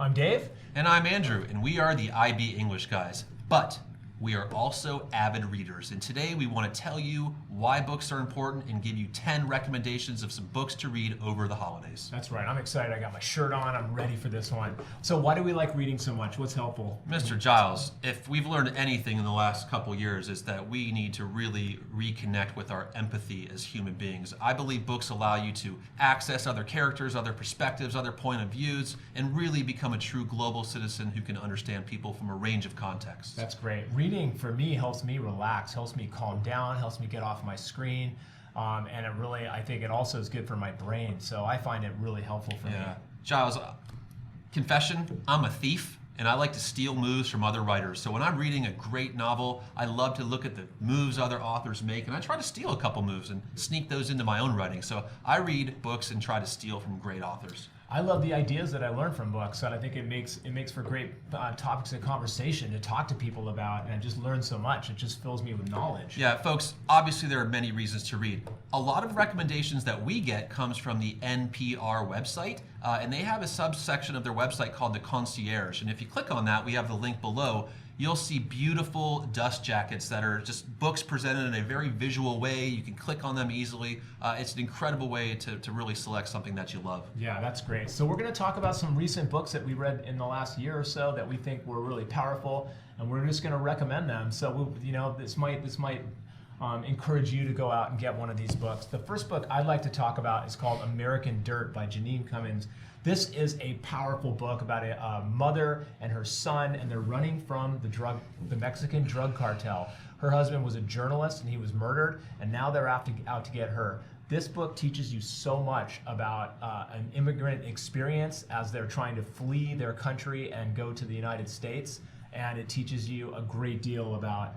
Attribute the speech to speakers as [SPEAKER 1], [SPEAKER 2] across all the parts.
[SPEAKER 1] I'm Dave.
[SPEAKER 2] And I'm Andrew, and we are the IB English guys. But we are also avid readers, and today we want to tell you why books are important and give you 10 recommendations of some books to read over the holidays.
[SPEAKER 1] That's right. I'm excited. I got my shirt on. I'm ready for this one. So why do we like reading so much? What's helpful?
[SPEAKER 2] Mr. Giles, if we've learned anything in the last couple years, is that we need to really reconnect with our empathy as human beings. I believe books allow you to access other characters, other perspectives, other point of views, and really become a true global citizen who can understand people from a range of contexts.
[SPEAKER 1] That's great. Reading for me helps me relax, helps me calm down, helps me get off my screen, and it really, I think it also is good for my brain. So I find it really helpful for me.
[SPEAKER 2] Giles, confession, I'm a thief. And I like to steal moves from other writers. So when I'm reading a great novel, I love to look at the moves other authors make, and I try to steal a couple moves and sneak those into my own writing. So I read books and try to steal from great authors.
[SPEAKER 1] I love the ideas that I learn from books, and I think it makes for great topics of conversation to talk to people about, and I just learn so much. It just fills me with knowledge.
[SPEAKER 2] Yeah, folks, obviously there are many reasons to read. A lot of recommendations that we get comes from the NPR website, and they have a subsection of their website called the Concierge, and if you click on that, we have the link below. You'll see beautiful dust jackets that are just books presented in a very visual way. You can click on them easily. It's an incredible way to really select something that you love.
[SPEAKER 1] Yeah, that's great. So we're going to talk about some recent books that we read in the last year or so that we think were really powerful, and we're just going to recommend them. So this might encourage you to go out and get one of these books. The first book I'd like to talk about is called American Dirt by JEANINE CUMMINS. This is a powerful book about a mother and her son, and they're running from the Mexican drug cartel. Her husband was a journalist and he was murdered, and now they're out to get her. This book teaches you so much about an immigrant experience as they're trying to flee their country and go to the United States, and it teaches you a great deal about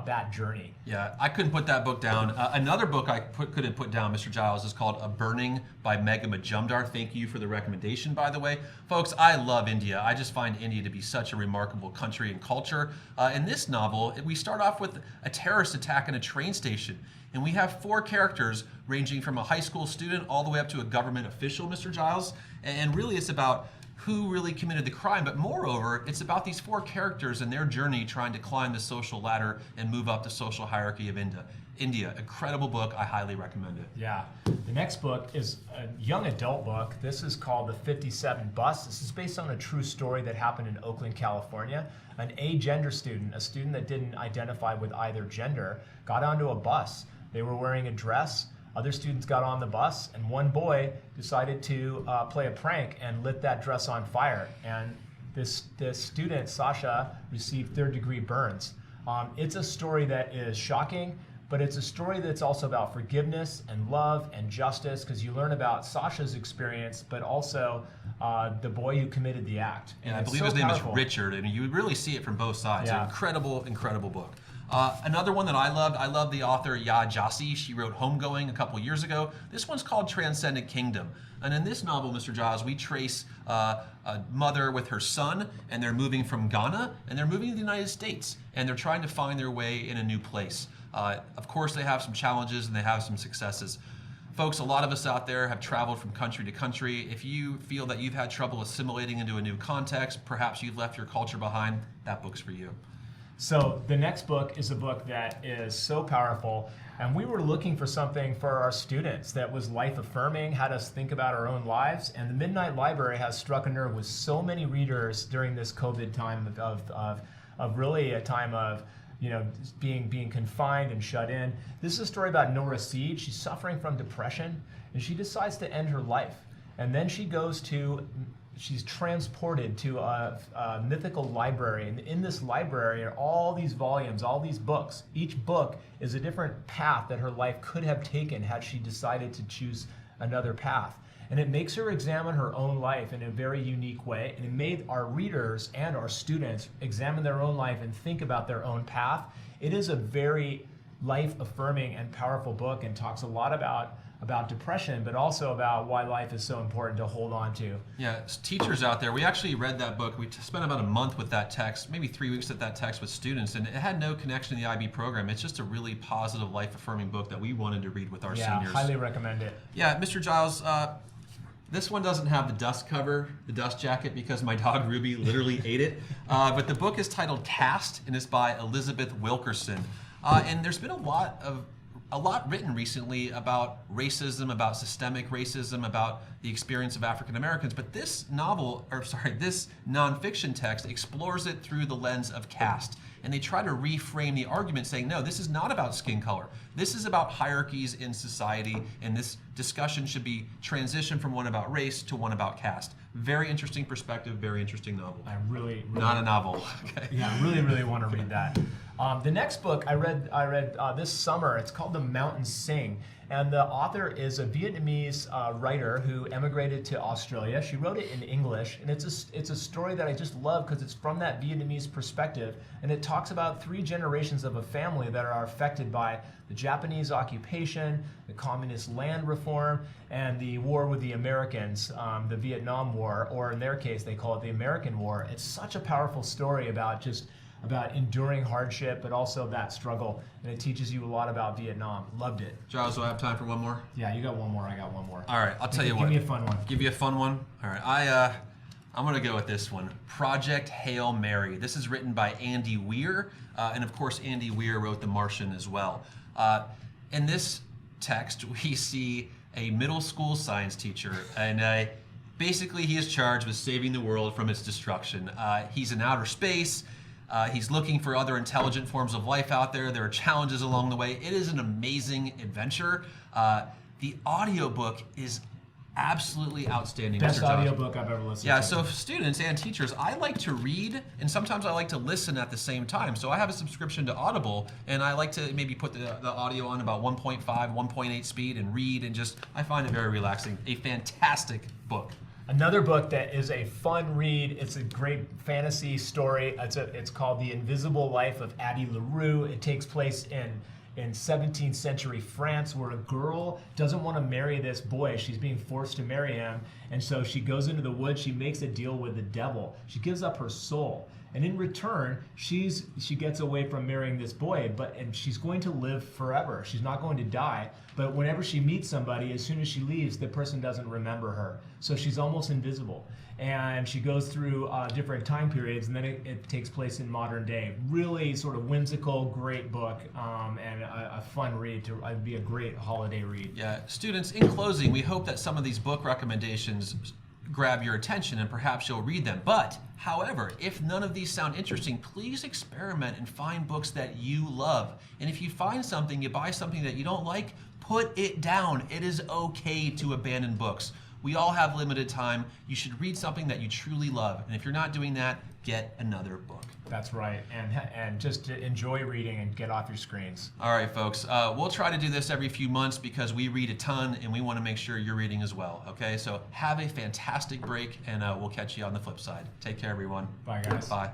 [SPEAKER 1] that journey.
[SPEAKER 2] Yeah, I couldn't put that book down. Another book I couldn't put down, Mr. Giles, is called A Burning by MEGHA MAJUMDAR. Thank you for the recommendation, by the way. Folks, I love India. I just find India to be such a remarkable country and culture. In this novel, we start off with a terrorist attack in a train station, and we have 4 characters ranging from a high school student all the way up to a government official, Mr. Giles. And really it's about who really committed the crime, but moreover, it's about these 4 characters and their journey trying to climb the social ladder and move up the social hierarchy of India. Incredible book. I highly recommend it.
[SPEAKER 1] Yeah. The next book is a young adult book. This is called The 57 Bus. This is based on a true story that happened in Oakland, California. An agender student, a student that didn't identify with either gender, got onto a bus. They were wearing a dress. Other students got on the bus, and one boy decided to play a prank and lit that dress on fire. And this student, Sasha, received 3rd-degree burns. It's a story that is shocking, but it's a story that's also about forgiveness and love and justice, because you learn about Sasha's experience, but also the boy who committed the act.
[SPEAKER 2] And I believe his name is Richard, and you really see it from both sides.
[SPEAKER 1] Yeah.
[SPEAKER 2] An incredible, incredible book. Another one that I love the author GYASI. She wrote Homegoing a couple years ago. This one's called Transcendent Kingdom. And in this novel, Mr. Giles, we trace a mother with her son, and they're moving from Ghana, and they're moving to the United States, and they're trying to find their way in a new place. Of course, they have some challenges and they have some successes. Folks, a lot of us out there have traveled from country to country. If you feel that you've had trouble assimilating into a new context, perhaps you've left your culture behind, that book's for you.
[SPEAKER 1] So the next book is a book that is so powerful, and we were looking for something for our students that was life-affirming, had us think about our own lives, and the Midnight Library has struck a nerve with so many readers during this COVID time of really a time of being confined and shut in. This is a story about Nora Seed. She's suffering from depression, and she decides to end her life. And then she's transported to a mythical library, and in this library are all these volumes, all these books. Each book is a different path that her life could have taken had she decided to choose another path. And it makes her examine her own life in a very unique way, and it made our readers and our students examine their own life and think about their own path. It is a very life-affirming and powerful book, and talks a lot about depression, but also about why life is so important to hold on to.
[SPEAKER 2] Yeah, teachers out there, we actually read that book. We spent about a month with that text, maybe 3 weeks at that text with students, and it had no connection to the IB program. It's just a really positive, life-affirming book that we wanted to read with our seniors.
[SPEAKER 1] Yeah, highly recommend it.
[SPEAKER 2] Yeah, Mr. Giles, This one doesn't have the dust cover, the dust jacket, because my dog Ruby literally ate it. But the book is titled Caste, and it's by Elizabeth Wilkerson. And there's been a lot written recently about racism, about systemic racism, about the experience of African Americans. But this this nonfiction text explores it through the lens of caste. And they try to reframe the argument saying, no, this is not about skin color. This is about hierarchies in society, and this discussion should be transitioned from one about race to one about caste. Very interesting perspective, very interesting novel.
[SPEAKER 1] I really
[SPEAKER 2] Not a novel. Okay.
[SPEAKER 1] Yeah, I really want to read that. The next book I read this summer. It's called The Mountains Sing, and the author is a Vietnamese writer who emigrated to Australia. She wrote it in English, and it's a story that I just love because it's from that Vietnamese perspective, and it talks about 3 generations of a family that are affected by the Japanese occupation, the communist land reform, and the war with the Americans, the Vietnam War, or in their case, they call it the American War. It's such a powerful story about enduring hardship, but also that struggle, and it teaches you a lot about Vietnam. Loved it.
[SPEAKER 2] Giles, do I have time for one more?
[SPEAKER 1] Yeah, you got one more. I got one more.
[SPEAKER 2] All right, I'll tell you what.
[SPEAKER 1] Give me a fun one.
[SPEAKER 2] Give you a fun one? All right, I'm gonna go with this one. Project Hail Mary. This is written by Andy Weir, and of course Andy Weir wrote The Martian as well. In this text, we see a middle school science teacher, and basically he is charged with saving the world from its destruction. He's in outer space. He's looking for other intelligent forms of life out there. There are challenges along the way. It is an amazing adventure. The audiobook is absolutely outstanding.
[SPEAKER 1] Best
[SPEAKER 2] Mr. Josh.
[SPEAKER 1] audiobook I've ever listened to.
[SPEAKER 2] Yeah, so students and teachers, I like to read, and sometimes I like to listen at the same time. So I have a subscription to Audible, and I like to maybe put the audio on about 1.5, 1.8 speed and read, and I find it very relaxing. A fantastic book.
[SPEAKER 1] Another book that is a fun read. It's a great fantasy story. It's called The Invisible Life of Addie LaRue. It takes place in 17th century France, where a girl doesn't want to marry this boy. She's being forced to marry him, and so she goes into the woods. She makes a deal with the devil. She gives up her soul, and in return, she gets away from marrying this boy. And she's going to live forever. She's not going to die. But whenever she meets somebody, as soon as she leaves, the person doesn't remember her. So she's almost invisible. And she goes through different time periods, and then it takes place in modern day. Really sort of whimsical, great book, and a fun read. It'd be a great holiday read.
[SPEAKER 2] Yeah, students, in closing, we hope that some of these book recommendations grab your attention and perhaps you'll read them. But, however, if none of these sound interesting, please experiment and find books that you love. And if you find something, you buy something that you don't like, put it down. It is okay to abandon books. We all have limited time. You should read something that you truly love. And if you're not doing that, get another book.
[SPEAKER 1] That's right. And just to enjoy reading and get off your screens.
[SPEAKER 2] All right, folks. We'll try to do this every few months because we read a ton and we want to make sure you're reading as well. Okay, so have a fantastic break, and we'll catch you on the flip side. Take care, everyone.
[SPEAKER 1] Bye, guys.
[SPEAKER 2] Bye.